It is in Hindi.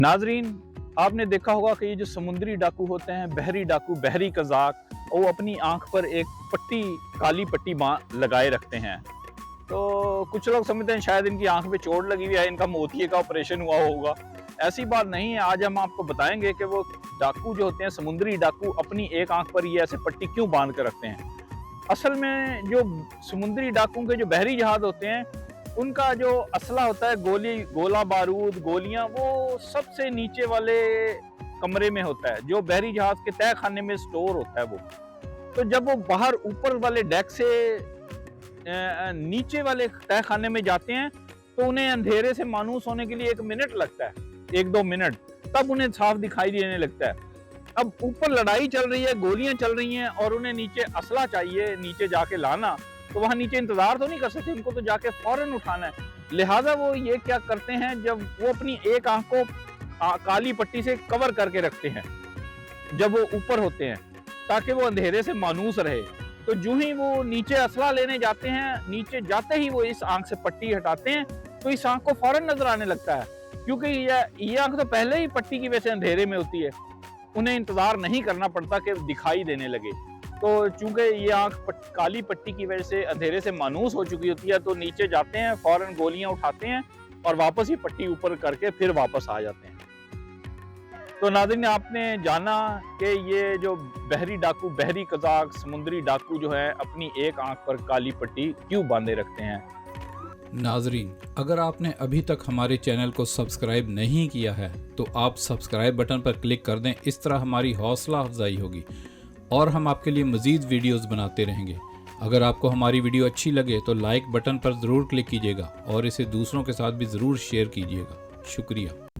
नाजरीन, आपने देखा होगा कि ये जो समुद्री डाकू होते हैं, बहरी डाकू, बहरी कज़ाक, वो अपनी आंख पर एक पट्टी, काली पट्टी लगाए रखते हैं। तो कुछ लोग समझते हैं शायद इनकी आंख पे चोट लगी हुई है, इनका मोतिये का ऑपरेशन हुआ होगा। ऐसी बात नहीं है। आज हम आपको बताएंगे कि वो डाकू जो होते हैं, समुद्री डाकू, अपनी एक आंख पर ये ऐसे पट्टी क्यों बांध कर रखते हैं। असल में जो समुद्री डाकुओं के जो बहरी जहाज होते हैं, उनका जो असला होता है, गोला बारूद, गोलियां, वो सबसे नीचे वाले कमरे में होता है, जो बहरी जहाज के तय खाने में स्टोर होता है वो। तो जब वो बाहर ऊपर वाले डेक से नीचे वाले तय खाने में जाते हैं, तो उन्हें अंधेरे से मानूस होने के लिए 1 मिनट लगता है, 1-2 मिनट, तब उन्हें साफ दिखाई देने लगता है। अब ऊपर लड़ाई चल रही है, गोलियां चल रही हैं, और उन्हें नीचे असला चाहिए, नीचे जाके लाना, तो वहां नीचे इंतजार तो नहीं कर सकते, उनको तो जाके फौरन उठाना है। लिहाजा वो ये क्या करते हैं, जब वो अपनी एक आंख को काली पट्टी से कवर करके रखते हैं जब वो ऊपर होते हैं, ताकि वो अंधेरे से मानूस रहे। तो जो ही वो नीचे असला लेने जाते हैं, नीचे जाते ही वो इस आंख से पट्टी हटाते हैं, तो इस आंख को फौरन नजर आने लगता है, क्योंकि ये आंख तो पहले ही पट्टी की वजह से अंधेरे में होती है। उन्हें इंतजार नहीं करना पड़ता कि दिखाई देने लगे। तो चूंकि ये आंख काली पट्टी की वजह से अंधेरे से मानूस हो चुकी होती है, तो नीचे जाते हैं, फौरन गोलियां उठाते हैं और वापस ही पट्टी ऊपर करके फिर वापस आ जाते हैं। तो नाज़रीन, आपने जाना कि ये जो बहरी डाकू, बहरी कज़ाक, समुद्री डाकू जो है, अपनी एक आंख पर काली पट्टी क्यों बांधे रखते हैं। नाजरीन, अगर आपने अभी तक हमारे चैनल को सब्सक्राइब नहीं किया है तो आप सब्सक्राइब बटन पर क्लिक कर दें। इस तरह हमारी हौसला अफजाई होगी और हम आपके लिए मज़ीद वीडियोस बनाते रहेंगे। अगर आपको हमारी वीडियो अच्छी लगे तो लाइक बटन पर ज़रूर क्लिक कीजिएगा और इसे दूसरों के साथ भी ज़रूर शेयर कीजिएगा। शुक्रिया।